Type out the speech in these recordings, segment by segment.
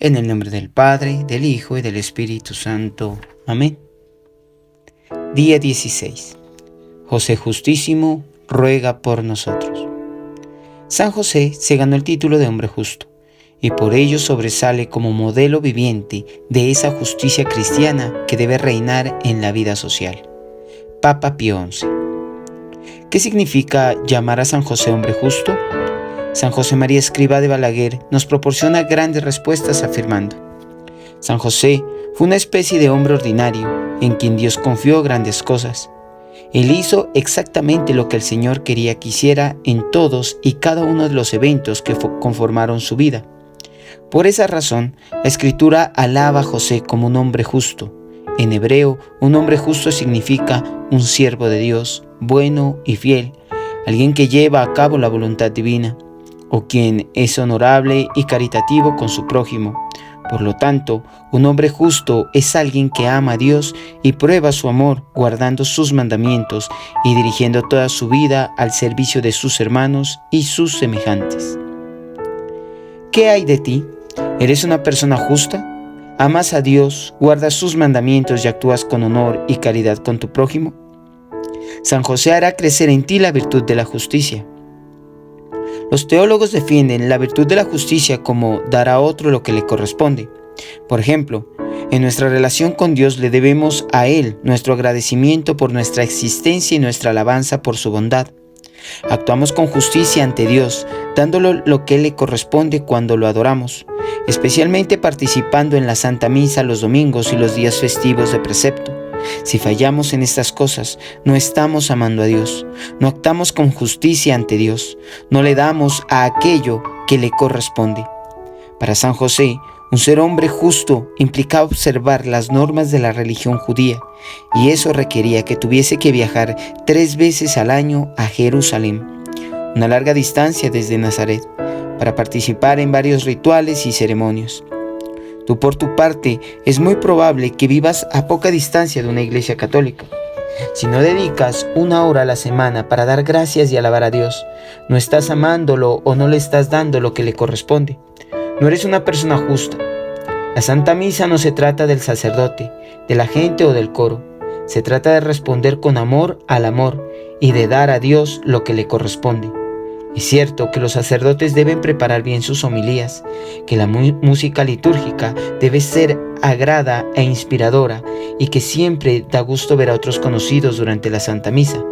En el nombre del Padre, del Hijo y del Espíritu Santo. Amén. Día 16. José Justísimo, ruega por nosotros. San José se ganó el título de hombre justo, y por ello sobresale como modelo viviente de esa justicia cristiana que debe reinar en la vida social. Papa Pío XI. ¿Qué significa llamar a San José hombre justo? San José María Escrivá de Balaguer nos proporciona grandes respuestas afirmando: San José fue una especie de hombre ordinario en quien Dios confió grandes cosas. Él hizo exactamente lo que el Señor quería que hiciera en todos y cada uno de los eventos que conformaron su vida. Por esa razón, la Escritura alaba a José como un hombre justo. En hebreo, un hombre justo significa un siervo de Dios, bueno y fiel, alguien que lleva a cabo la voluntad divina, o quien es honorable y caritativo con su prójimo. Por lo tanto, un hombre justo es alguien que ama a Dios y prueba su amor guardando sus mandamientos y dirigiendo toda su vida al servicio de sus hermanos y sus semejantes. ¿Qué hay de ti? ¿Eres una persona justa? ¿Amas a Dios, guardas sus mandamientos y actúas con honor y caridad con tu prójimo? San José hará crecer en ti la virtud de la justicia. Los teólogos defienden la virtud de la justicia como dar a otro lo que le corresponde. Por ejemplo, en nuestra relación con Dios le debemos a Él nuestro agradecimiento por nuestra existencia y nuestra alabanza por su bondad. Actuamos con justicia ante Dios, dándole lo que le corresponde cuando lo adoramos, especialmente participando en la Santa Misa los domingos y los días festivos de precepto. Si fallamos en estas cosas, no estamos amando a Dios, no actuamos con justicia ante Dios, no le damos a aquello que le corresponde. Para San José, un ser hombre justo implicaba observar las normas de la religión judía, y eso requería que tuviese que viajar 3 veces al año a Jerusalén, una larga distancia desde Nazaret, para participar en varios rituales y ceremonias. Tú, por tu parte, es muy probable que vivas a poca distancia de una iglesia católica. Si no dedicas 1 hora a la semana para dar gracias y alabar a Dios, no estás amándolo o no le estás dando lo que le corresponde. No eres una persona justa. La Santa Misa no se trata del sacerdote, de la gente o del coro. Se trata de responder con amor al amor y de dar a Dios lo que le corresponde. Es cierto que los sacerdotes deben preparar bien sus homilías, que la música litúrgica debe ser agrada e inspiradora y que siempre da gusto ver a otros conocidos durante la Santa Misa.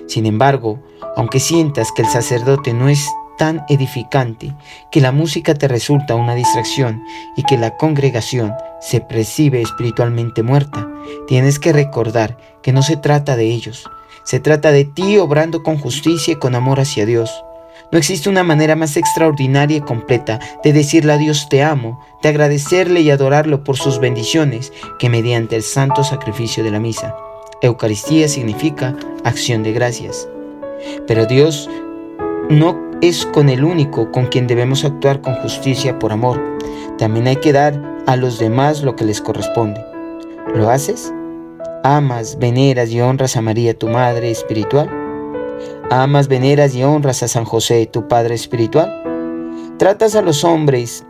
Sin embargo, aunque sientas que el sacerdote no es tan edificante, que la música te resulta una distracción y que la congregación se percibe espiritualmente muerta, tienes que recordar que no se trata de ellos, se trata de ti obrando con justicia y con amor hacia Dios. No existe una manera más extraordinaria y completa de decirle a Dios te amo, de agradecerle y adorarlo por sus bendiciones, que mediante el santo sacrificio de la misa. Eucaristía significa acción de gracias. Pero Dios no es con el único con quien debemos actuar con justicia por amor. También hay que dar a los demás lo que les corresponde. ¿Lo haces? ¿Amas, veneras y honras a María, tu Madre espiritual? ¿Amas, veneras y honras a San José, tu Padre espiritual? ¿Tratas a los hombres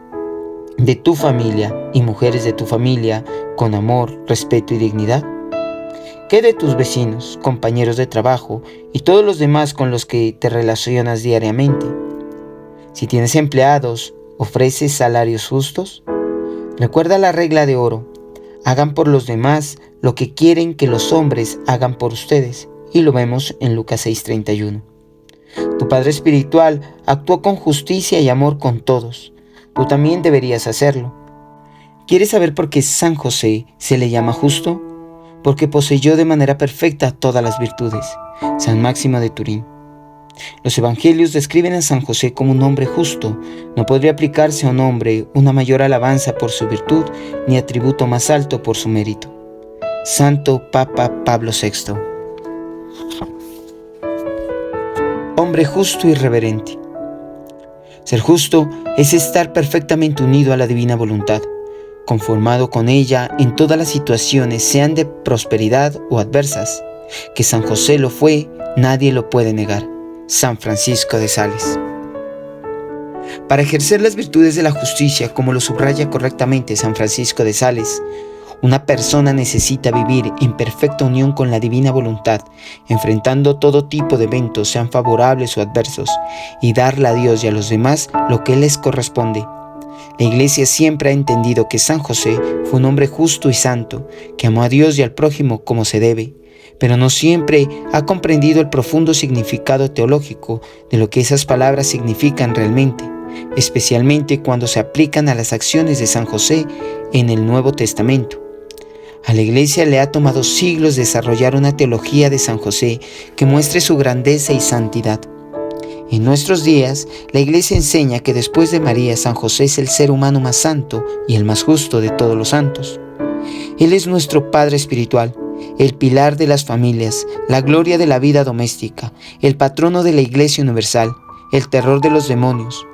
de tu familia y mujeres de tu familia con amor, respeto y dignidad? ¿Qué de tus vecinos, compañeros de trabajo y todos los demás con los que te relacionas diariamente? Si tienes empleados, ¿ofreces salarios justos? Recuerda la regla de oro: hagan por los demás lo que quieren que los hombres hagan por ustedes. Y lo vemos en Lucas 6:31. Tu Padre espiritual actuó con justicia y amor con todos. Tú también deberías hacerlo. ¿Quieres saber por qué San José se le llama justo? Porque poseyó de manera perfecta todas las virtudes. San Máximo de Turín. Los evangelios describen a San José como un hombre justo. No podría aplicarse a un hombre una mayor alabanza por su virtud, ni atributo más alto por su mérito. Santo Papa Pablo VI. Hombre justo y reverente. Ser justo es estar perfectamente unido a la divina voluntad, conformado con ella en todas las situaciones, sean de prosperidad o adversas. Que San José lo fue, nadie lo puede negar. San Francisco de Sales. Para ejercer las virtudes de la justicia, como lo subraya correctamente San Francisco de Sales, una persona necesita vivir en perfecta unión con la divina voluntad, enfrentando todo tipo de eventos, sean favorables o adversos, y darle a Dios y a los demás lo que les corresponde. La Iglesia siempre ha entendido que San José fue un hombre justo y santo, que amó a Dios y al prójimo como se debe, pero no siempre ha comprendido el profundo significado teológico de lo que esas palabras significan realmente, especialmente cuando se aplican a las acciones de San José en el Nuevo Testamento. A la Iglesia le ha tomado siglos desarrollar una teología de San José que muestre su grandeza y santidad. En nuestros días, la Iglesia enseña que después de María, San José es el ser humano más santo y el más justo de todos los santos. Él es nuestro Padre espiritual, el pilar de las familias, la gloria de la vida doméstica, el patrono de la Iglesia universal, el terror de los demonios.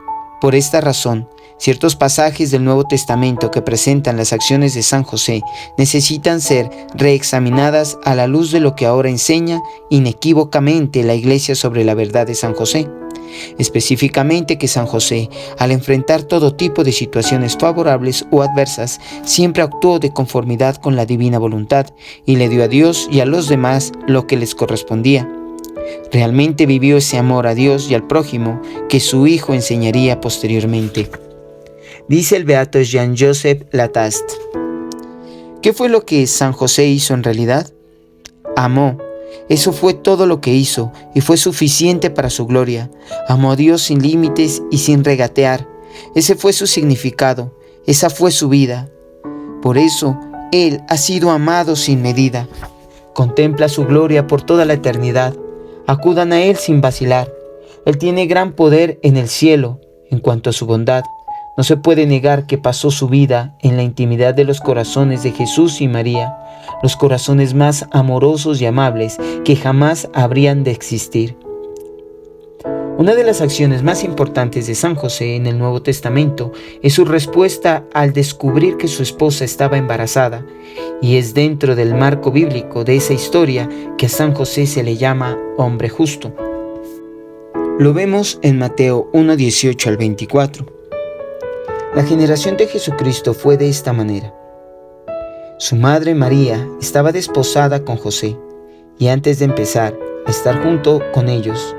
Por esta razón, ciertos pasajes del Nuevo Testamento que presentan las acciones de San José necesitan ser reexaminadas a la luz de lo que ahora enseña inequívocamente la Iglesia sobre la verdad de San José. Específicamente que San José, al enfrentar todo tipo de situaciones favorables o adversas, siempre actuó de conformidad con la divina voluntad y le dio a Dios y a los demás lo que les correspondía. Realmente vivió ese amor a Dios y al prójimo que su hijo enseñaría posteriormente. Dice el beato Jean-Joseph Lataste: ¿qué fue lo que San José hizo en realidad? Amó. Eso fue todo lo que hizo y fue suficiente para su gloria. Amó a Dios sin límites y sin regatear. Ese fue su significado, esa fue su vida. Por eso, Él ha sido amado sin medida. Contempla su gloria por toda la eternidad. Acudan a Él sin vacilar. Él tiene gran poder en el cielo. En cuanto a su bondad, no se puede negar que pasó su vida en la intimidad de los corazones de Jesús y María, los corazones más amorosos y amables que jamás habrían de existir. Una de las acciones más importantes de San José en el Nuevo Testamento es su respuesta al descubrir que su esposa estaba embarazada, y es dentro del marco bíblico de esa historia que a San José se le llama hombre justo. Lo vemos en Mateo 1:18 al 24. La generación de Jesucristo fue de esta manera. Su madre María estaba desposada con José, y antes de empezar a estar junto con ellos,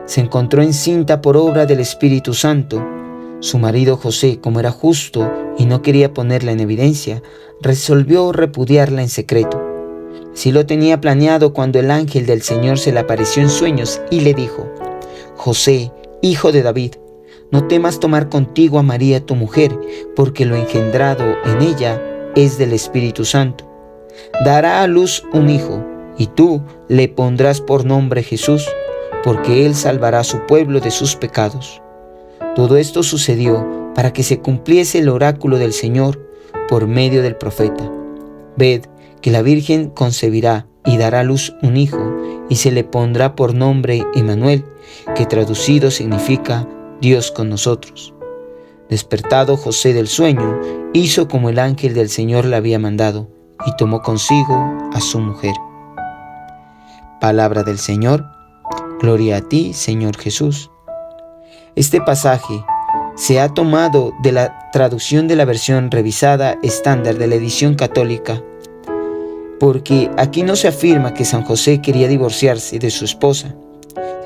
se encontró encinta por obra del Espíritu Santo. Su marido José, como era justo y no quería ponerla en evidencia, resolvió repudiarla en secreto. Así lo tenía planeado cuando el ángel del Señor se le apareció en sueños y le dijo: José, hijo de David, no temas tomar contigo a María tu mujer, porque lo engendrado en ella es del Espíritu Santo. Dará a luz un hijo, y tú le pondrás por nombre Jesús, porque él salvará a su pueblo de sus pecados. Todo esto sucedió para que se cumpliese el oráculo del Señor por medio del profeta. Ved que la Virgen concebirá y dará a luz un hijo, y se le pondrá por nombre Emmanuel, que traducido significa Dios con nosotros. Despertado José del sueño, hizo como el ángel del Señor le había mandado, y tomó consigo a su mujer. Palabra del Señor. Gloria a ti, Señor Jesús. Este pasaje se ha tomado de la traducción de la versión revisada estándar de la edición católica, porque aquí no se afirma que San José quería divorciarse de su esposa.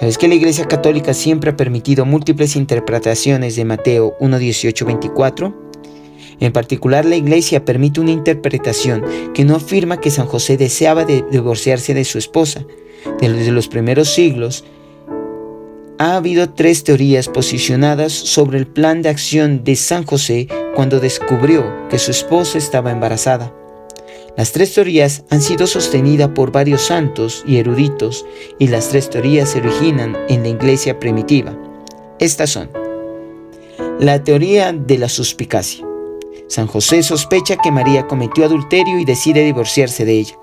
Sabes que la Iglesia Católica siempre ha permitido múltiples interpretaciones de Mateo 1:18-24. En particular, la Iglesia permite una interpretación que no afirma que San José deseaba divorciarse de su esposa. Desde los primeros siglos ha habido 3 teorías posicionadas sobre el plan de acción de San José cuando descubrió que su esposa estaba embarazada. Las 3 teorías han sido sostenidas por varios santos y eruditos, y las 3 teorías se originan en la Iglesia primitiva. Estas son: la teoría de la suspicacia. San José sospecha que María cometió adulterio y decide divorciarse de ella.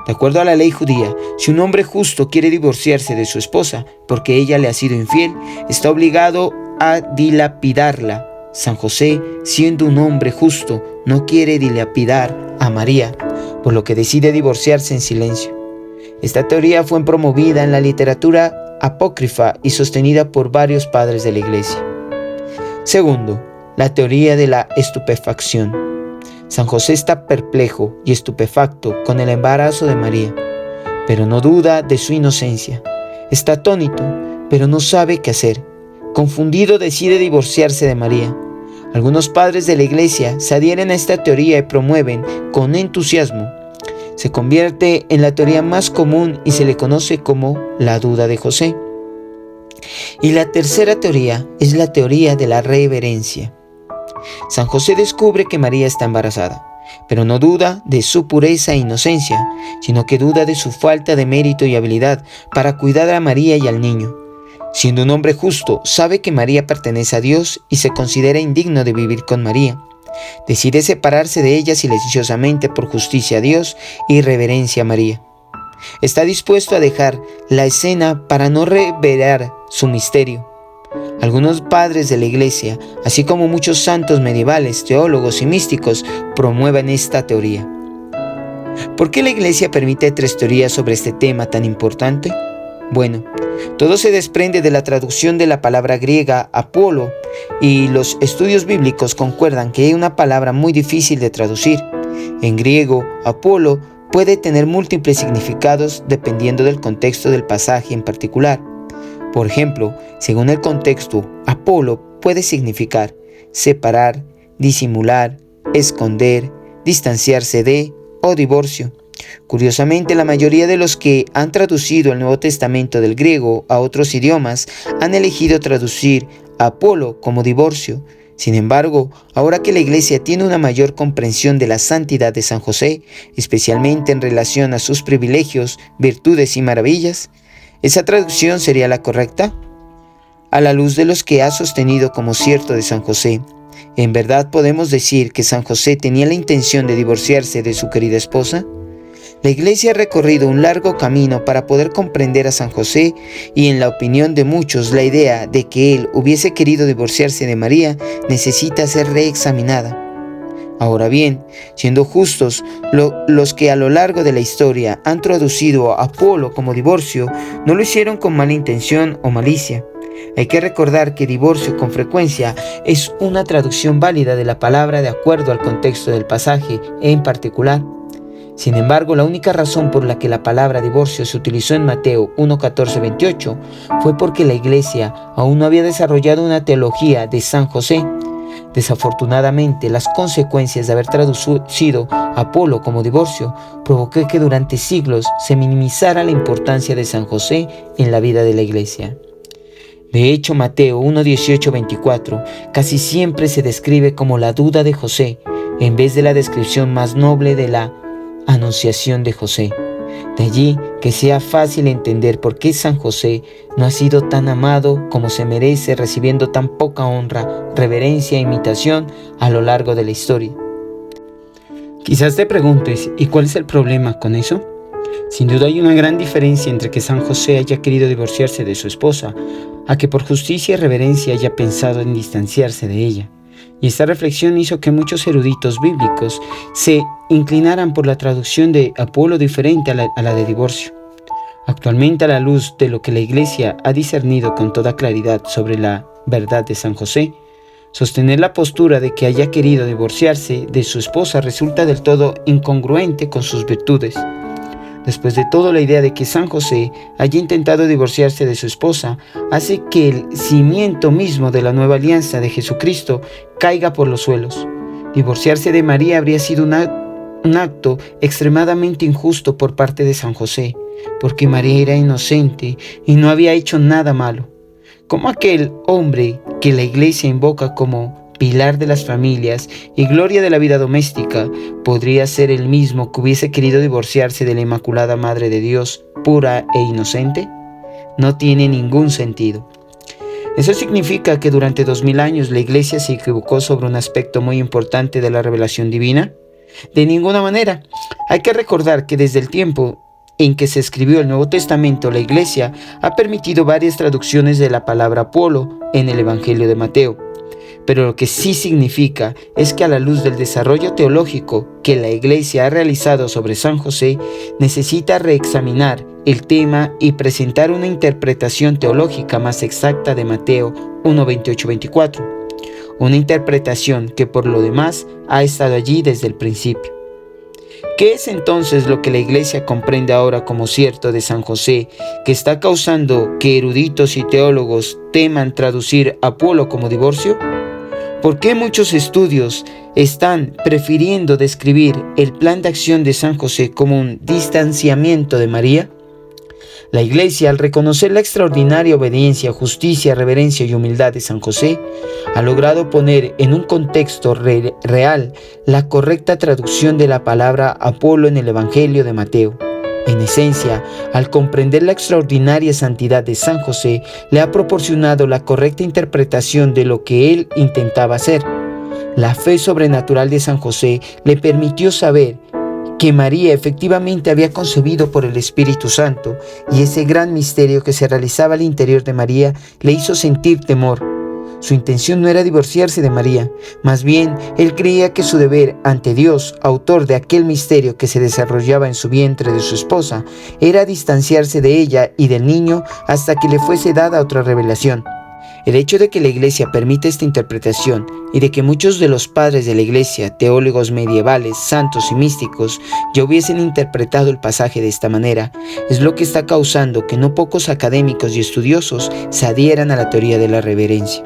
De acuerdo a la ley judía, si un hombre justo quiere divorciarse de su esposa porque ella le ha sido infiel, está obligado a dilapidarla. San José, siendo un hombre justo, no quiere dilapidar a María, por lo que decide divorciarse en silencio. Esta teoría fue promovida en la literatura apócrifa y sostenida por varios padres de la Iglesia. Segundo, la teoría de la estupefacción. San José está perplejo y estupefacto con el embarazo de María, pero no duda de su inocencia. Está atónito, pero no sabe qué hacer. Confundido, decide divorciarse de María. Algunos padres de la Iglesia se adhieren a esta teoría y promueven con entusiasmo. Se convierte en la teoría más común y se le conoce como la duda de José. Y la tercera teoría es la teoría de la reverencia. San José descubre que María está embarazada, pero no duda de su pureza e inocencia, sino que duda de su falta de mérito y habilidad para cuidar a María y al niño. Siendo un hombre justo, sabe que María pertenece a Dios y se considera indigno de vivir con María. Decide separarse de ella silenciosamente por justicia a Dios y reverencia a María. Está dispuesto a dejar la escena para no revelar su misterio. Algunos padres de la Iglesia, así como muchos santos medievales, teólogos y místicos, promueven esta teoría. ¿Por qué la Iglesia permite 3 teorías sobre este tema tan importante? Bueno, todo se desprende de la traducción de la palabra griega Apolo, y los estudios bíblicos concuerdan que hay una palabra muy difícil de traducir. En griego, Apolo puede tener múltiples significados dependiendo del contexto del pasaje en particular. Por ejemplo, según el contexto, Apolo puede significar separar, disimular, esconder, distanciarse de o divorcio. Curiosamente, la mayoría de los que han traducido el Nuevo Testamento del griego a otros idiomas han elegido traducir Apolo como divorcio. Sin embargo, ahora que la Iglesia tiene una mayor comprensión de la santidad de San José, especialmente en relación a sus privilegios, virtudes y maravillas, ¿esa traducción sería la correcta? A la luz de los que ha sostenido como cierto de San José, ¿en verdad podemos decir que San José tenía la intención de divorciarse de su querida esposa? La Iglesia ha recorrido un largo camino para poder comprender a San José y, en la opinión de muchos, la idea de que él hubiese querido divorciarse de María necesita ser reexaminada. Ahora bien, siendo justos, los que a lo largo de la historia han traducido a Apolo como divorcio no lo hicieron con mala intención o malicia. Hay que recordar que divorcio con frecuencia es una traducción válida de la palabra de acuerdo al contexto del pasaje en particular. Sin embargo, la única razón por la que la palabra divorcio se utilizó en Mateo 1:14-28 fue porque la Iglesia aún no había desarrollado una teología de San José. Desafortunadamente, las consecuencias de haber traducido Apolo como divorcio provocó que durante siglos se minimizara la importancia de San José en la vida de la Iglesia. De hecho, Mateo 1:18-24 casi siempre se describe como la duda de José, en vez de la descripción más noble de la anunciación de José. De allí que sea fácil entender por qué San José no ha sido tan amado como se merece, recibiendo tan poca honra, reverencia e imitación a lo largo de la historia. Quizás te preguntes, ¿y cuál es el problema con eso? Sin duda hay una gran diferencia entre que San José haya querido divorciarse de su esposa, a que por justicia y reverencia haya pensado en distanciarse de ella. Y esta reflexión hizo que muchos eruditos bíblicos se inclinaran por la traducción de Apolo diferente a la de divorcio. Actualmente, a la luz de lo que la Iglesia ha discernido con toda claridad sobre la verdad de San José, sostener la postura de que haya querido divorciarse de su esposa resulta del todo incongruente con sus virtudes. Después de todo, la idea de que San José haya intentado divorciarse de su esposa hace que el cimiento mismo de la nueva alianza de Jesucristo caiga por los suelos. Divorciarse de María habría sido un acto extremadamente injusto por parte de San José, porque María era inocente y no había hecho nada malo. ¿Cómo aquel hombre que la Iglesia invoca como pilar de las familias y gloria de la vida doméstica podría ser el mismo que hubiese querido divorciarse de la Inmaculada Madre de Dios, pura e inocente? No tiene ningún sentido. ¿Eso significa que durante 2000 años la Iglesia se equivocó sobre un aspecto muy importante de la revelación divina? De ninguna manera. Hay que recordar que desde el tiempo en que se escribió el Nuevo Testamento, la Iglesia ha permitido varias traducciones de la palabra Apolo en el Evangelio de Mateo. Pero lo que sí significa es que a la luz del desarrollo teológico que la Iglesia ha realizado sobre San José, necesita reexaminar el tema y presentar una interpretación teológica más exacta de Mateo 1:28-24. una interpretación que por lo demás ha estado allí desde el principio. ¿Qué es entonces lo que la Iglesia comprende ahora como cierto de San José, que está causando que eruditos y teólogos teman traducir Apolo como divorcio? ¿Por qué muchos estudios están prefiriendo describir el plan de acción de San José como un distanciamiento de María? La Iglesia, al reconocer la extraordinaria obediencia, justicia, reverencia y humildad de San José, ha logrado poner en un contexto real la correcta traducción de la palabra Apolo en el Evangelio de Mateo. En esencia, al comprender la extraordinaria santidad de San José, le ha proporcionado la correcta interpretación de lo que él intentaba hacer. La fe sobrenatural de San José le permitió saber que María efectivamente había concebido por el Espíritu Santo, y ese gran misterio que se realizaba al interior de María le hizo sentir temor. Su intención no era divorciarse de María, más bien él creía que su deber ante Dios, autor de aquel misterio que se desarrollaba en su vientre de su esposa, era distanciarse de ella y del niño hasta que le fuese dada otra revelación. El hecho de que la Iglesia permita esta interpretación y de que muchos de los padres de la Iglesia, teólogos medievales, santos y místicos, ya hubiesen interpretado el pasaje de esta manera, es lo que está causando que no pocos académicos y estudiosos se adhieran a la teoría de la reverencia.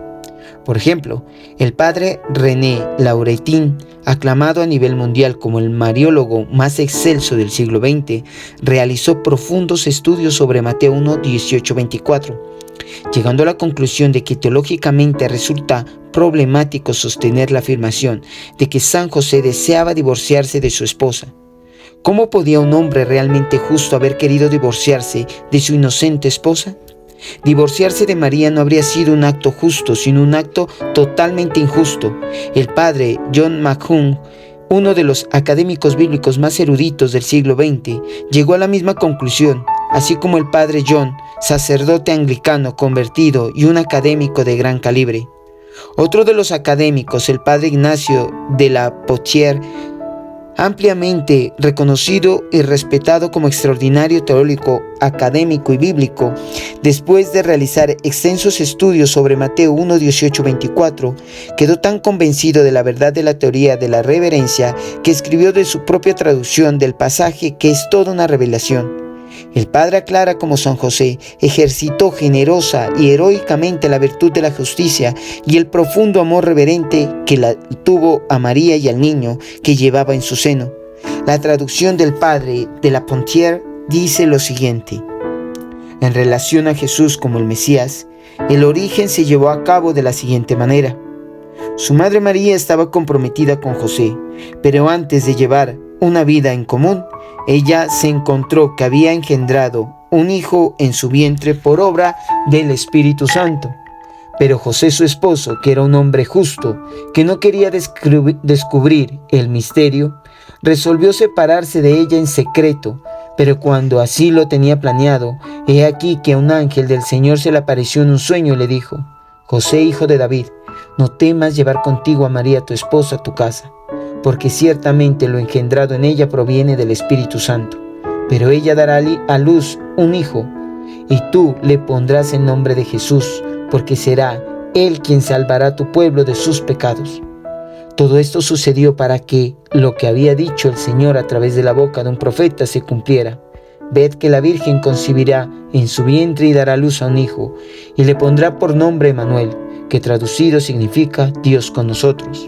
Por ejemplo, el padre René Lauretin, aclamado a nivel mundial como el mariólogo más excelso del siglo XX, realizó profundos estudios sobre Mateo 1, 18-24, llegando a la conclusión de que teológicamente resulta problemático sostener la afirmación de que San José deseaba divorciarse de su esposa. ¿Cómo podía un hombre realmente justo haber querido divorciarse de su inocente esposa? Divorciarse de María no habría sido un acto justo, sino un acto totalmente injusto. El padre John McHugh, uno de los académicos bíblicos más eruditos del siglo XX, llegó a la misma conclusión, así como el padre John, sacerdote anglicano convertido y un académico de gran calibre. Otro de los académicos, el padre Ignacio de la Potier, ampliamente reconocido y respetado como extraordinario teólogo, académico y bíblico, después de realizar extensos estudios sobre Mateo 1, 18-24, quedó tan convencido de la verdad de la teoría de la reverencia que escribió de su propia traducción del pasaje, que es toda una revelación. El padre aclara cómo San José ejercitó generosa y heroicamente la virtud de la justicia y el profundo amor reverente que tuvo a María y al niño que llevaba en su seno. La traducción del padre de la Pontier dice lo siguiente: en relación a Jesús como el Mesías, el origen se llevó a cabo de la siguiente manera. Su madre María estaba comprometida con José, pero antes de llevar una vida en común, ella se encontró que había engendrado un hijo en su vientre por obra del Espíritu Santo. Pero José, su esposo, que era un hombre justo, que no quería descubrir el misterio, resolvió separarse de ella en secreto. Pero cuando así lo tenía planeado, he aquí que un ángel del Señor se le apareció en un sueño y le dijo: José, hijo de David, no temas llevar contigo a María tu esposa a tu casa, porque ciertamente lo engendrado en ella proviene del Espíritu Santo. Pero ella dará a luz un hijo, y tú le pondrás el nombre de Jesús, porque será él quien salvará a tu pueblo de sus pecados. Todo esto sucedió para que lo que había dicho el Señor a través de la boca de un profeta se cumpliera. Ved que la Virgen concebirá en su vientre y dará a luz a un hijo, y le pondrá por nombre Emmanuel, que traducido significa Dios con nosotros.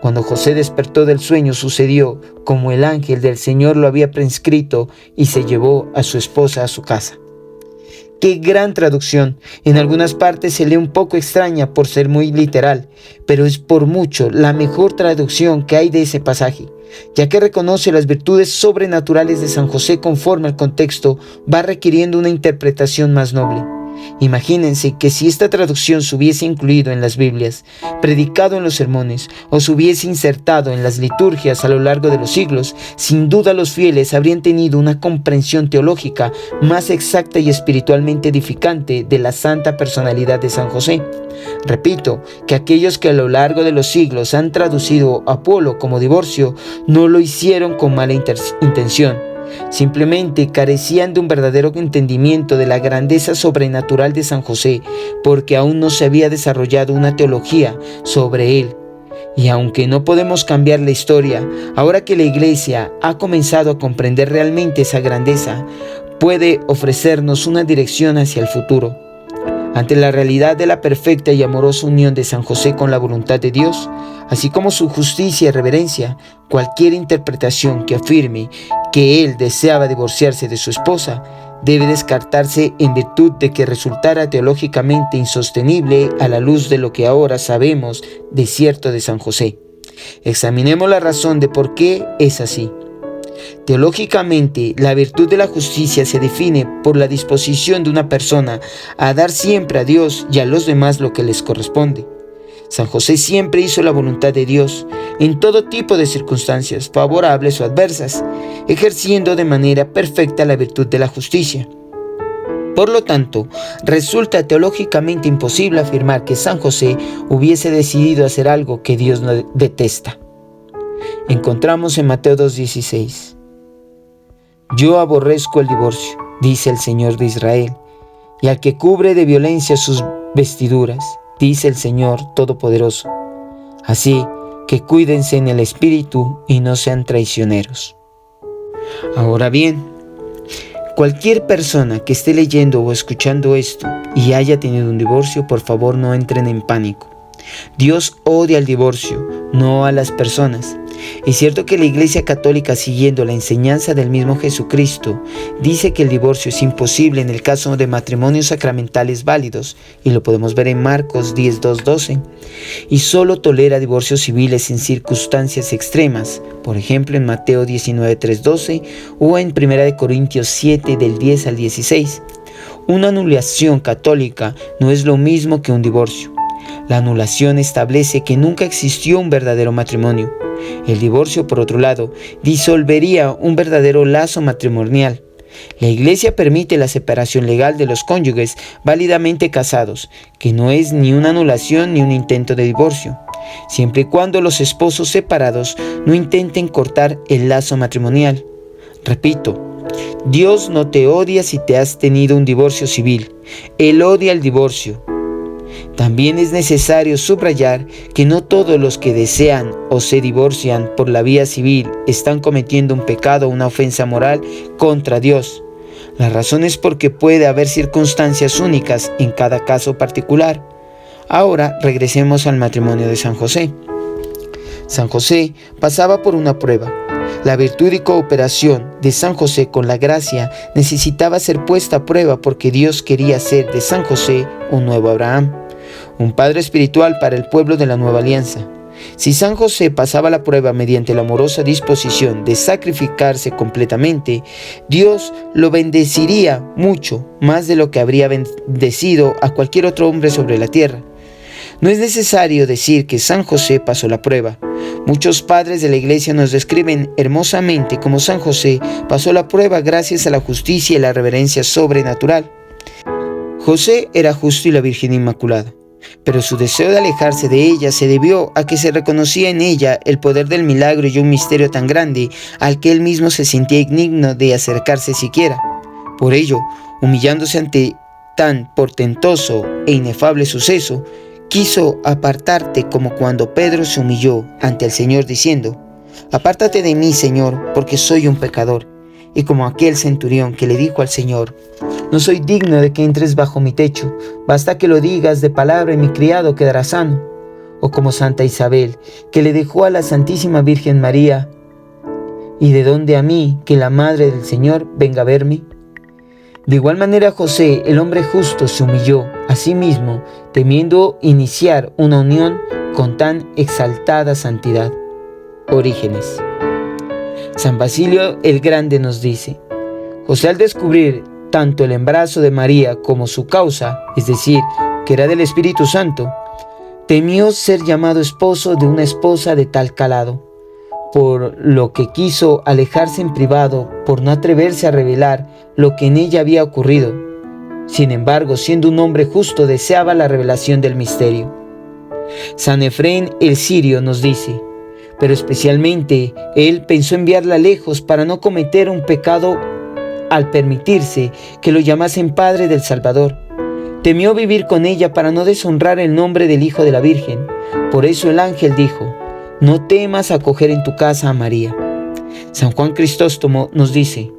Cuando José despertó del sueño, sucedió como el ángel del Señor lo había prescrito, y se llevó a su esposa a su casa. ¡Qué gran traducción! En algunas partes se lee un poco extraña por ser muy literal, pero es por mucho la mejor traducción que hay de ese pasaje, ya que reconoce las virtudes sobrenaturales de San José conforme al contexto va requiriendo una interpretación más noble. Imagínense que si esta traducción se hubiese incluido en las Biblias, predicado en los sermones o se hubiese insertado en las liturgias a lo largo de los siglos, sin duda los fieles habrían tenido una comprensión teológica más exacta y espiritualmente edificante de la santa personalidad de San José. Repito que aquellos que a lo largo de los siglos han traducido Apolo como divorcio no lo hicieron con mala intención, Simplemente carecían de un verdadero entendimiento de la grandeza sobrenatural de San José, porque aún no se había desarrollado una teología sobre él. Y aunque no podemos cambiar la historia, ahora que la Iglesia ha comenzado a comprender realmente esa grandeza, puede ofrecernos una dirección hacia el futuro. Ante la realidad de la perfecta y amorosa unión de San José con la voluntad de Dios, así como su justicia y reverencia, cualquier interpretación que afirme que él deseaba divorciarse de su esposa debe descartarse en virtud de que resultara teológicamente insostenible a la luz de lo que ahora sabemos de cierto de San José. Examinemos la razón de por qué es así. Teológicamente, la virtud de la justicia se define por la disposición de una persona a dar siempre a Dios y a los demás lo que les corresponde. San José siempre hizo la voluntad de Dios en todo tipo de circunstancias, favorables o adversas, ejerciendo de manera perfecta la virtud de la justicia. Por lo tanto, resulta teológicamente imposible afirmar que San José hubiese decidido hacer algo que Dios no detesta. Encontramos en Mateo 2:16. Yo aborrezco el divorcio, dice el Señor de Israel, y al que cubre de violencia sus vestiduras, dice el Señor Todopoderoso. Así que cuídense en el espíritu y no sean traicioneros. Ahora bien, cualquier persona que esté leyendo o escuchando esto y haya tenido un divorcio, por favor no entren en pánico. Dios odia el divorcio, no a las personas. Es cierto que la Iglesia Católica, siguiendo la enseñanza del mismo Jesucristo, dice que el divorcio es imposible en el caso de matrimonios sacramentales válidos, y lo podemos ver en Marcos 10:2-12, y solo tolera divorcios civiles en circunstancias extremas, por ejemplo en Mateo 19:3-12 o en 1 Corintios 7 del 10 al 16. Una anulación católica no es lo mismo que un divorcio. La anulación establece que nunca existió un verdadero matrimonio. El divorcio, por otro lado, disolvería un verdadero lazo matrimonial. La Iglesia permite la separación legal de los cónyuges válidamente casados, que no es ni una anulación ni un intento de divorcio, siempre y cuando los esposos separados no intenten cortar el lazo matrimonial. Repito, Dios no te odia si te has tenido un divorcio civil. Él odia el divorcio. También es necesario subrayar que no todos los que desean o se divorcian por la vía civil están cometiendo un pecado o una ofensa moral contra Dios. La razón es porque puede haber circunstancias únicas en cada caso particular. Ahora regresemos al matrimonio de San José. San José pasaba por una prueba. La virtud y cooperación de San José con la gracia necesitaba ser puesta a prueba porque Dios quería hacer de San José un nuevo Abraham, un padre espiritual para el pueblo de la nueva alianza. Si San José pasaba la prueba mediante la amorosa disposición de sacrificarse completamente, Dios lo bendeciría mucho más de lo que habría bendecido a cualquier otro hombre sobre la tierra. No es necesario decir que San José pasó la prueba. Muchos padres de la Iglesia nos describen hermosamente cómo San José pasó la prueba gracias a la justicia y la reverencia sobrenatural. José era justo y la Virgen Inmaculada, pero su deseo de alejarse de ella se debió a que se reconocía en ella el poder del milagro y un misterio tan grande al que él mismo se sentía indigno de acercarse siquiera. Por ello, humillándose ante tan portentoso e inefable suceso, quiso apartarte como cuando Pedro se humilló ante el Señor diciendo: «Apártate de mí, Señor, porque soy un pecador». Y como aquel centurión que le dijo al Señor: «No soy digno de que entres bajo mi techo, basta que lo digas de palabra y mi criado quedará sano». O como Santa Isabel, que le dejó a la Santísima Virgen María: «¿Y de dónde a mí, que la Madre del Señor venga a verme?». De igual manera José, el hombre justo, se humilló a sí mismo, temiendo iniciar una unión con tan exaltada santidad. Orígenes. San Basilio el Grande nos dice: José, al descubrir tanto el embarazo de María como su causa, es decir, que era del Espíritu Santo, temió ser llamado esposo de una esposa de tal calado, por lo que quiso alejarse en privado por no atreverse a revelar lo que en ella había ocurrido. Sin embargo, siendo un hombre justo, deseaba la revelación del misterio. San Efrén el Sirio nos dice: pero especialmente él pensó enviarla lejos para no cometer un pecado al permitirse que lo llamasen padre del Salvador. Temió vivir con ella para no deshonrar el nombre del Hijo de la Virgen. Por eso el ángel dijo: no temas acoger en tu casa a María. San Juan Crisóstomo nos dice: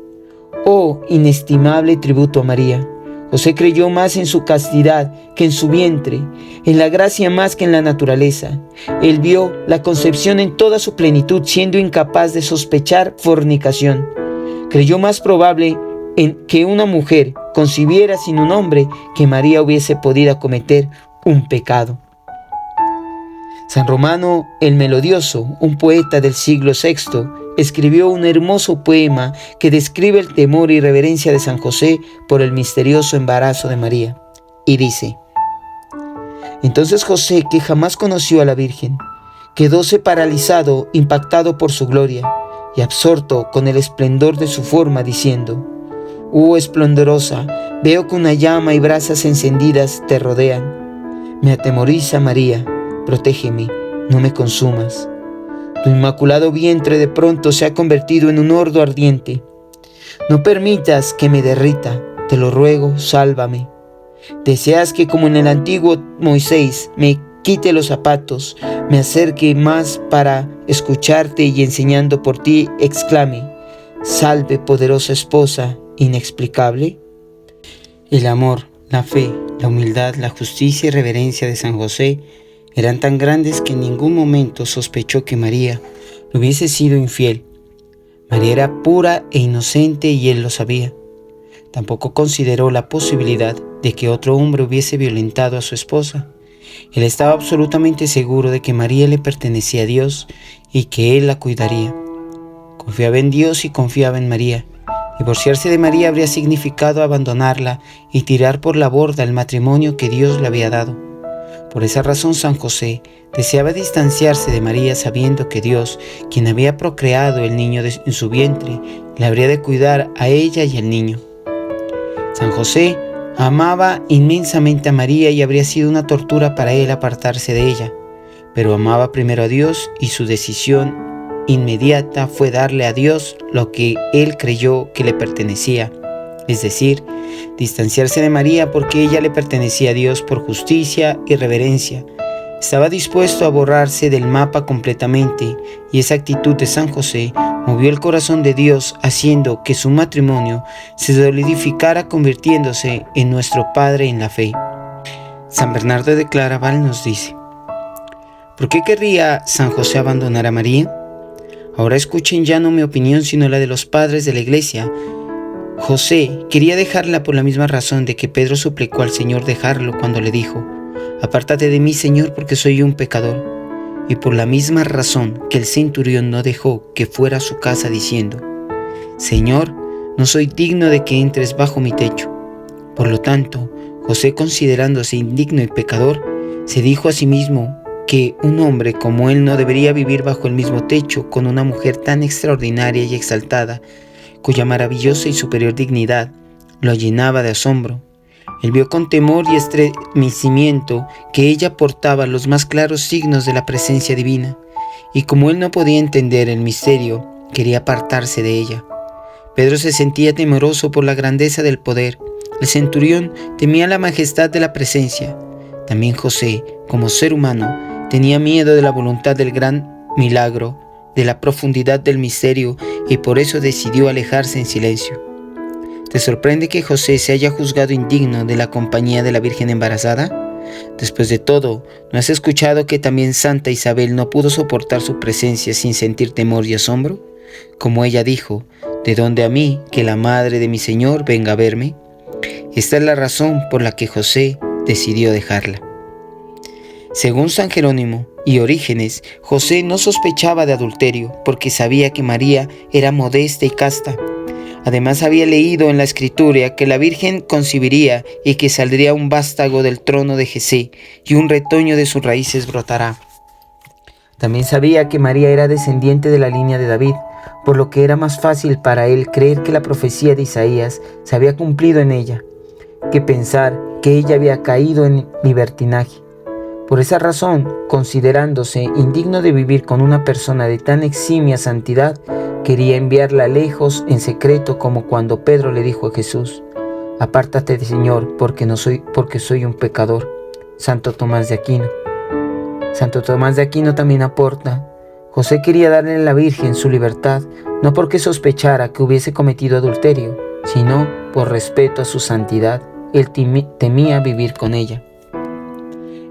oh inestimable tributo a María. José creyó más en su castidad que en su vientre, en la gracia más que en la naturaleza. Él vio la concepción en toda su plenitud, siendo incapaz de sospechar fornicación. Creyó más probable que una mujer concibiera sin un hombre que María hubiese podido cometer un pecado. San Romano el Melodioso, un poeta del siglo VI, escribió un hermoso poema que describe el temor y reverencia de San José por el misterioso embarazo de María. Y dice: entonces José, que jamás conoció a la Virgen, quedóse paralizado, impactado por su gloria, y absorto con el esplendor de su forma, diciendo: oh esplendorosa, veo que una llama y brasas encendidas te rodean. Me atemoriza María, protégeme, no me consumas. Tu inmaculado vientre de pronto se ha convertido en un horno ardiente. No permitas que me derrita, te lo ruego, sálvame. Deseas que, como en el antiguo Moisés, me quite los zapatos, me acerque más para escucharte y enseñando por ti exclame: salve, poderosa esposa inexplicable. El amor, la fe, la humildad, la justicia y reverencia de San José eran tan grandes que en ningún momento sospechó que María le hubiese sido infiel. María era pura e inocente y él lo sabía. Tampoco consideró la posibilidad de que otro hombre hubiese violentado a su esposa. Él estaba absolutamente seguro de que María le pertenecía a Dios y que él la cuidaría. Confiaba en Dios y confiaba en María. Divorciarse de María habría significado abandonarla y tirar por la borda el matrimonio que Dios le había dado. Por esa razón San José deseaba distanciarse de María, sabiendo que Dios, quien había procreado el niño en su vientre, le habría de cuidar a ella y al niño. San José amaba inmensamente a María y habría sido una tortura para él apartarse de ella, pero amaba primero a Dios y su decisión inmediata fue darle a Dios lo que él creyó que le pertenecía, es decir, distanciarse de María porque ella le pertenecía a Dios por justicia y reverencia. Estaba dispuesto a borrarse del mapa completamente, y esa actitud de San José movió el corazón de Dios, haciendo que su matrimonio se solidificara, convirtiéndose en nuestro Padre en la fe. San Bernardo de Claraval nos dice: ¿por qué querría San José abandonar a María? Ahora escuchen ya no mi opinión sino la de los padres de la Iglesia. José quería dejarla por la misma razón de que Pedro suplicó al Señor dejarlo cuando le dijo: apártate de mí, Señor, porque soy un pecador. Y por la misma razón que el centurión no dejó que fuera a su casa diciendo: Señor, no soy digno de que entres bajo mi techo. Por lo tanto, José, considerándose indigno y pecador, se dijo a sí mismo que un hombre como él no debería vivir bajo el mismo techo con una mujer tan extraordinaria y exaltada, cuya maravillosa y superior dignidad lo llenaba de asombro. Él vio con temor y estremecimiento que ella portaba los más claros signos de la presencia divina, y como él no podía entender el misterio, quería apartarse de ella. Pedro se sentía temeroso por la grandeza del poder. El centurión temía la majestad de la presencia. También José, como ser humano, tenía miedo de la voluntad del gran milagro, de la profundidad del misterio, y por eso decidió alejarse en silencio. ¿Te sorprende que José se haya juzgado indigno de la compañía de la Virgen embarazada? Después de todo, ¿no has escuchado que también Santa Isabel no pudo soportar su presencia sin sentir temor y asombro? Como ella dijo: ¿de dónde a mí que la madre de mi Señor venga a verme? Esta es la razón por la que José decidió dejarla. Según San Jerónimo y Orígenes, José no sospechaba de adulterio porque sabía que María era modesta y casta. Además había leído en la Escritura que la Virgen concibiría y que saldría un vástago del trono de Jesé y un retoño de sus raíces brotará. También sabía que María era descendiente de la línea de David, por lo que era más fácil para él creer que la profecía de Isaías se había cumplido en ella, que pensar que ella había caído en libertinaje. Por esa razón, considerándose indigno de vivir con una persona de tan eximia santidad, quería enviarla lejos en secreto, como cuando Pedro le dijo a Jesús: «Apártate, Señor, porque soy un pecador». Santo Tomás de Aquino. Santo Tomás de Aquino también aporta: José quería darle a la Virgen su libertad, no porque sospechara que hubiese cometido adulterio, sino por respeto a su santidad. Él temía vivir con ella.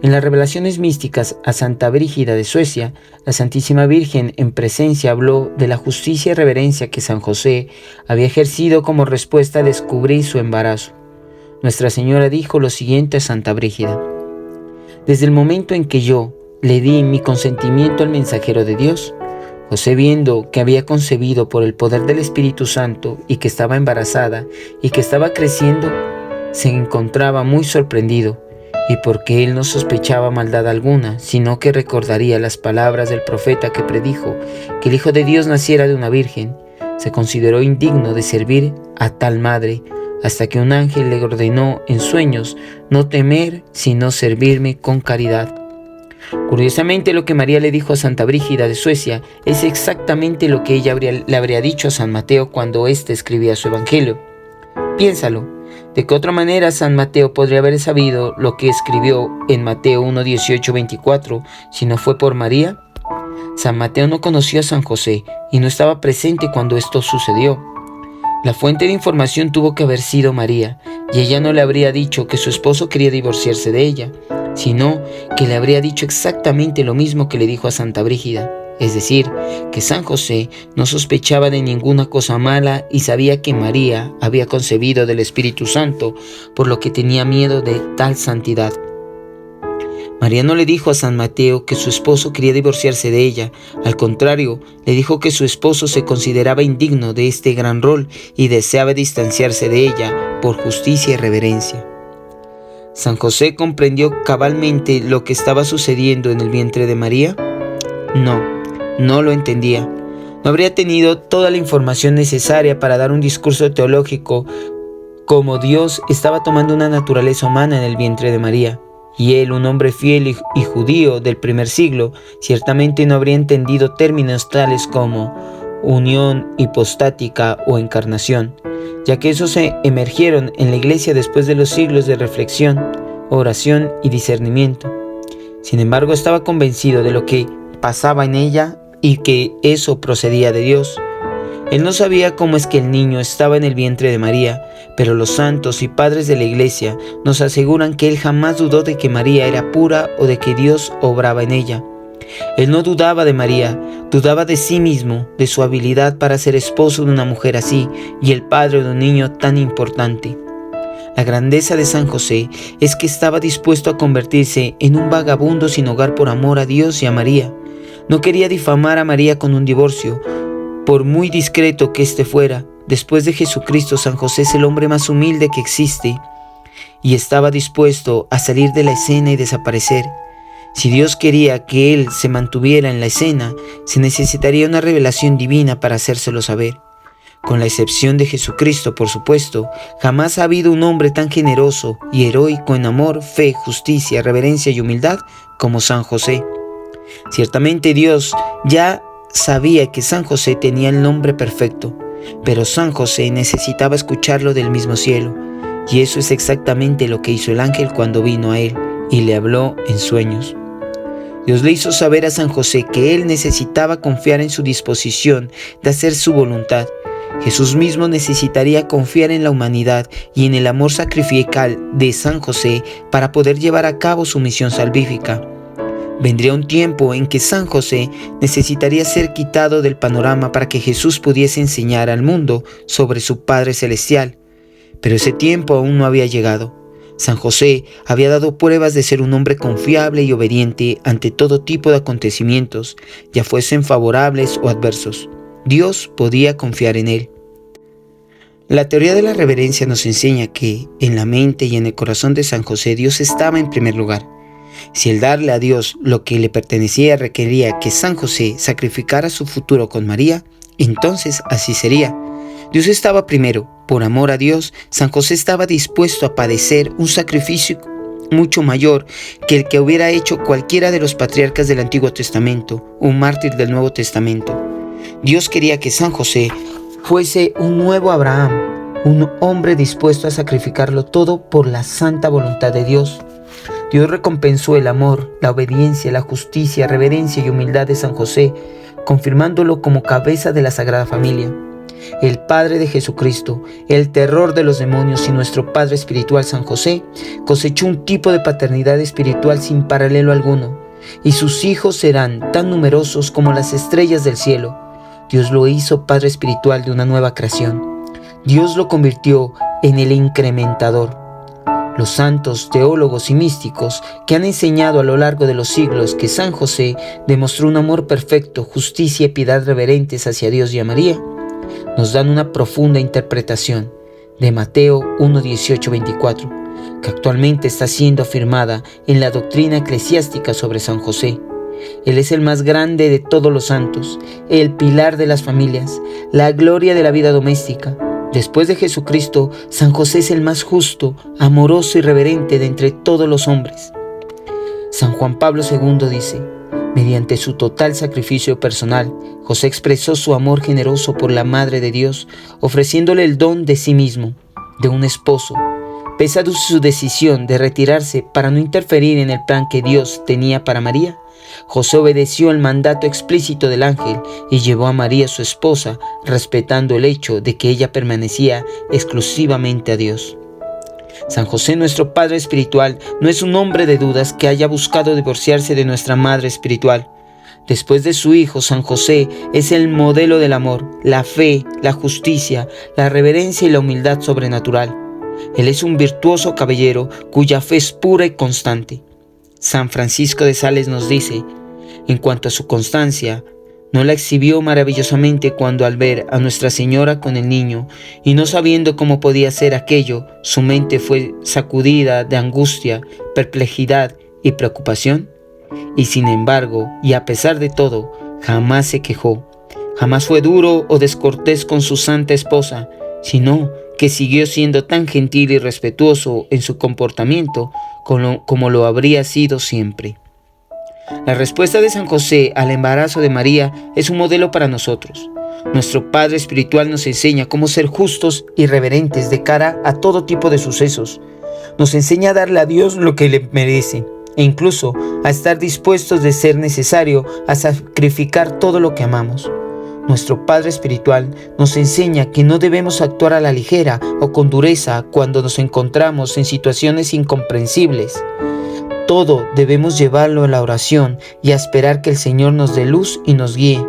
En las revelaciones místicas a Santa Brígida de Suecia, la Santísima Virgen en presencia habló de la justicia y reverencia que San José había ejercido como respuesta a descubrir su embarazo. Nuestra Señora dijo lo siguiente a Santa Brígida: «Desde el momento en que yo le di mi consentimiento al mensajero de Dios, José, viendo que había concebido por el poder del Espíritu Santo y que estaba embarazada y que estaba creciendo, se encontraba muy sorprendido, y porque él no sospechaba maldad alguna, sino que recordaría las palabras del profeta que predijo que el Hijo de Dios naciera de una virgen, se consideró indigno de servir a tal madre, hasta que un ángel le ordenó en sueños no temer, sino servirme con caridad». Curiosamente, lo que María le dijo a Santa Brígida de Suecia es exactamente lo que ella le habría dicho a San Mateo cuando éste escribía su evangelio. Piénsalo, ¿de qué otra manera San Mateo podría haber sabido lo que escribió en Mateo 1:18-24 si no fue por María? San Mateo no conoció a San José y no estaba presente cuando esto sucedió. La fuente de información tuvo que haber sido María, y ella no le habría dicho que su esposo quería divorciarse de ella, sino que le habría dicho exactamente lo mismo que le dijo a Santa Brígida, es decir, que San José no sospechaba de ninguna cosa mala y sabía que María había concebido del Espíritu Santo, por lo que tenía miedo de tal santidad. María no le dijo a San Mateo que su esposo quería divorciarse de ella, al contrario, le dijo que su esposo se consideraba indigno de este gran rol y deseaba distanciarse de ella por justicia y reverencia. ¿San José comprendió cabalmente lo que estaba sucediendo en el vientre de María? No lo entendía. No habría tenido toda la información necesaria para dar un discurso teológico, como Dios estaba tomando una naturaleza humana en el vientre de María. Y él, un hombre fiel y judío del primer siglo, ciertamente no habría entendido términos tales como unión hipostática o encarnación, ya que esos se emergieron en la Iglesia después de los siglos de reflexión, oración y discernimiento. Sin embargo, estaba convencido de lo que pasaba en ella y que eso procedía de Dios. Él no sabía cómo es que el niño estaba en el vientre de María, pero los santos y padres de la Iglesia nos aseguran que él jamás dudó de que María era pura o de que Dios obraba en ella. Él no dudaba de María, dudaba de sí mismo, de su habilidad para ser esposo de una mujer así y el padre de un niño tan importante. La grandeza de San José es que estaba dispuesto a convertirse en un vagabundo sin hogar por amor a Dios y a María. No quería difamar a María con un divorcio, por muy discreto que éste fuera. Después de Jesucristo, San José es el hombre más humilde que existe y estaba dispuesto a salir de la escena y desaparecer. Si Dios quería que él se mantuviera en la escena, se necesitaría una revelación divina para hacérselo saber. Con la excepción de Jesucristo, por supuesto, jamás ha habido un hombre tan generoso y heroico en amor, fe, justicia, reverencia y humildad como San José. Ciertamente Dios ya sabía que San José tenía el nombre perfecto, pero San José necesitaba escucharlo del mismo cielo, y eso es exactamente lo que hizo el ángel cuando vino a él y le habló en sueños. Dios le hizo saber a San José que él necesitaba confiar en su disposición de hacer su voluntad. Jesús mismo necesitaría confiar en la humanidad y en el amor sacrificial de San José para poder llevar a cabo su misión salvífica. Vendría un tiempo en que San José necesitaría ser quitado del panorama para que Jesús pudiese enseñar al mundo sobre su Padre Celestial. Pero ese tiempo aún no había llegado. San José había dado pruebas de ser un hombre confiable y obediente ante todo tipo de acontecimientos, ya fuesen favorables o adversos. Dios podía confiar en él. La teoría de la reverencia nos enseña que en la mente y en el corazón de San José Dios estaba en primer lugar. Si el darle a Dios lo que le pertenecía requería que San José sacrificara su futuro con María, entonces así sería. Dios estaba primero. Por amor a Dios, San José estaba dispuesto a padecer un sacrificio mucho mayor que el que hubiera hecho cualquiera de los patriarcas del Antiguo Testamento, un mártir del Nuevo Testamento. Dios quería que San José fuese un nuevo Abraham, un hombre dispuesto a sacrificarlo todo por la santa voluntad de Dios. Dios recompensó el amor, la obediencia, la justicia, reverencia y humildad de San José, confirmándolo como cabeza de la Sagrada Familia. El Padre de Jesucristo, el terror de los demonios y nuestro Padre espiritual San José, cosechó un tipo de paternidad espiritual sin paralelo alguno, y sus hijos serán tan numerosos como las estrellas del cielo. Dios lo hizo Padre espiritual de una nueva creación. Dios lo convirtió en el incrementador. Los santos, teólogos y místicos que han enseñado a lo largo de los siglos que San José demostró un amor perfecto, justicia y piedad reverentes hacia Dios y a María, nos dan una profunda interpretación de Mateo 1:18-24, que actualmente está siendo afirmada en la doctrina eclesiástica sobre San José. Él es el más grande de todos los santos, el pilar de las familias, la gloria de la vida doméstica. Después de Jesucristo, San José es el más justo, amoroso y reverente de entre todos los hombres. San Juan Pablo II dice: mediante su total sacrificio personal, José expresó su amor generoso por la Madre de Dios, ofreciéndole el don de sí mismo, de un esposo. Pese a su decisión de retirarse para no interferir en el plan que Dios tenía para María, José obedeció el mandato explícito del ángel y llevó a María su esposa, respetando el hecho de que ella permanecía exclusivamente a Dios. San José, nuestro Padre espiritual, no es un hombre de dudas que haya buscado divorciarse de nuestra Madre espiritual. Después de su hijo, San José es el modelo del amor, la fe, la justicia, la reverencia y la humildad sobrenatural. Él es un virtuoso caballero cuya fe es pura y constante. San Francisco de Sales nos dice, en cuanto a su constancia, no la exhibió maravillosamente cuando al ver a Nuestra Señora con el niño y no sabiendo cómo podía ser aquello, su mente fue sacudida de angustia, perplejidad y preocupación. Y sin embargo, y a pesar de todo, jamás se quejó, jamás fue duro o descortés con su santa esposa, sino que siguió siendo tan gentil y respetuoso en su comportamiento como lo habría sido siempre. La respuesta de San José al embarazo de María es un modelo para nosotros. Nuestro Padre espiritual nos enseña cómo ser justos y reverentes de cara a todo tipo de sucesos. Nos enseña a darle a Dios lo que le merece e incluso a estar dispuestos de ser necesario a sacrificar todo lo que amamos. Nuestro Padre espiritual nos enseña que no debemos actuar a la ligera o con dureza cuando nos encontramos en situaciones incomprensibles. Todo debemos llevarlo a la oración y a esperar que el Señor nos dé luz y nos guíe.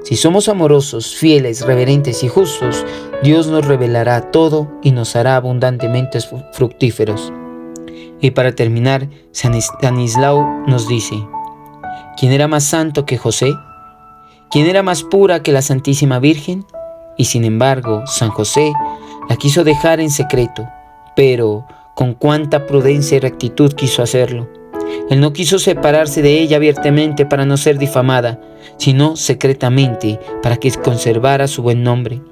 Si somos amorosos, fieles, reverentes y justos, Dios nos revelará todo y nos hará abundantemente fructíferos. Y para terminar, San Estanislao nos dice: ¿quién era más santo que José? ¿Quién era más pura que la Santísima Virgen? Y sin embargo, San José la quiso dejar en secreto, pero con cuánta prudencia y rectitud quiso hacerlo. Él no quiso separarse de ella abiertamente para no ser difamada, sino secretamente para que conservara su buen nombre.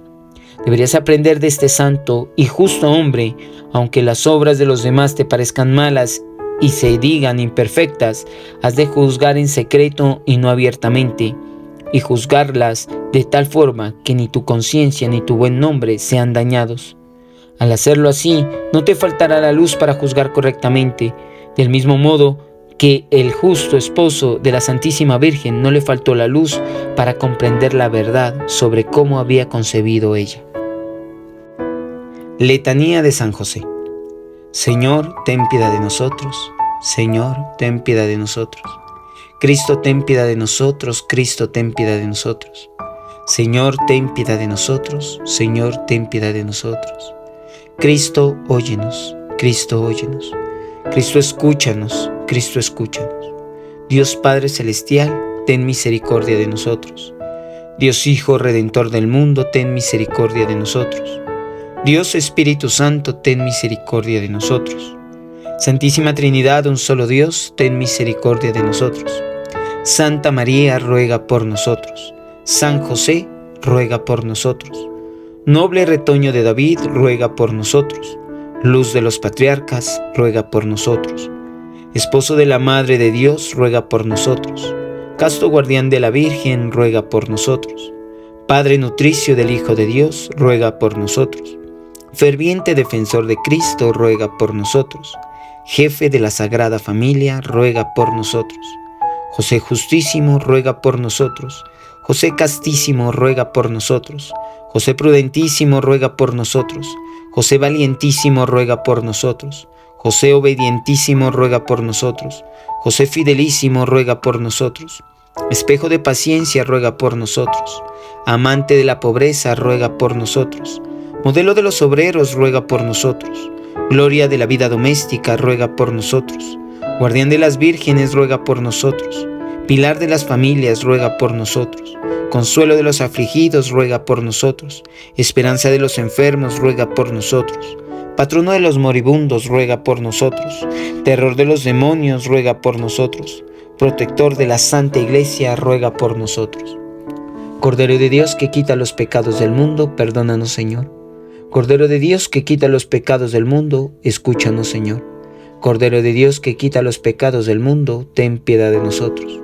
Deberías aprender de este santo y justo hombre, aunque las obras de los demás te parezcan malas y se digan imperfectas, has de juzgar en secreto y no abiertamente, y juzgarlas de tal forma que ni tu conciencia ni tu buen nombre sean dañados. Al hacerlo así, no te faltará la luz para juzgar correctamente, del mismo modo que el justo esposo de la Santísima Virgen no le faltó la luz para comprender la verdad sobre cómo había concebido ella. Letanía de San José. Señor, ten piedad de nosotros. Señor, ten piedad de nosotros. Cristo, ten piedad de nosotros. Cristo, ten piedad de nosotros. Señor, ten piedad de nosotros. Señor, ten piedad de nosotros. Cristo, óyenos. Cristo, óyenos. Cristo, escúchanos. Cristo, escúchanos. Dios Padre Celestial, ten misericordia de nosotros. Dios Hijo Redentor del mundo, ten misericordia de nosotros. Dios Espíritu Santo, ten misericordia de nosotros. Santísima Trinidad, un solo Dios, ten misericordia de nosotros. Santa María, ruega por nosotros. San José, ruega por nosotros. Noble retoño de David, ruega por nosotros. Luz de los patriarcas, ruega por nosotros. Esposo de la Madre de Dios, ruega por nosotros. Casto guardián de la Virgen, ruega por nosotros. Padre nutricio del Hijo de Dios, ruega por nosotros. Ferviente defensor de Cristo, ruega por nosotros. Jefe de la Sagrada Familia, ruega por nosotros. José Justísimo, ruega por nosotros. José Castísimo, ruega por nosotros. José Prudentísimo, ruega por nosotros. José Valientísimo, ruega por nosotros. José Obedientísimo, ruega por nosotros. José Fidelísimo, ruega por nosotros. Espejo de paciencia, ruega por nosotros. Amante de la pobreza, ruega por nosotros. Modelo de los obreros, ruega por nosotros. Gloria de la vida doméstica, ruega por nosotros. Guardián de las vírgenes, ruega por nosotros. Pilar de las familias, ruega por nosotros. Consuelo de los afligidos, ruega por nosotros. Esperanza de los enfermos, ruega por nosotros. Patrono de los moribundos, ruega por nosotros. Terror de los demonios, ruega por nosotros. Protector de la Santa Iglesia, ruega por nosotros. Cordero de Dios que quita los pecados del mundo, perdónanos, Señor. Cordero de Dios que quita los pecados del mundo, escúchanos, Señor. Cordero de Dios que quita los pecados del mundo, ten piedad de nosotros.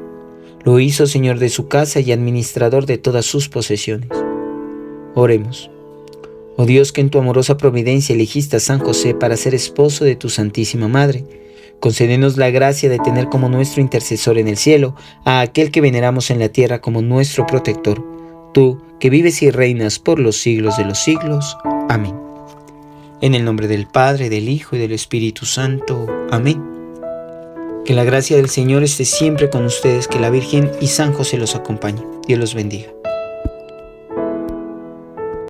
Lo hizo Señor de su casa y administrador de todas sus posesiones. Oremos. Oh Dios, que en tu amorosa providencia elegiste a San José para ser esposo de tu Santísima Madre, concédenos la gracia de tener como nuestro intercesor en el cielo a aquel que veneramos en la tierra como nuestro protector. Tú, que vives y reinas por los siglos de los siglos. Amén. En el nombre del Padre, del Hijo y del Espíritu Santo. Amén. Que la gracia del Señor esté siempre con ustedes, que la Virgen y San José los acompañen. Dios los bendiga.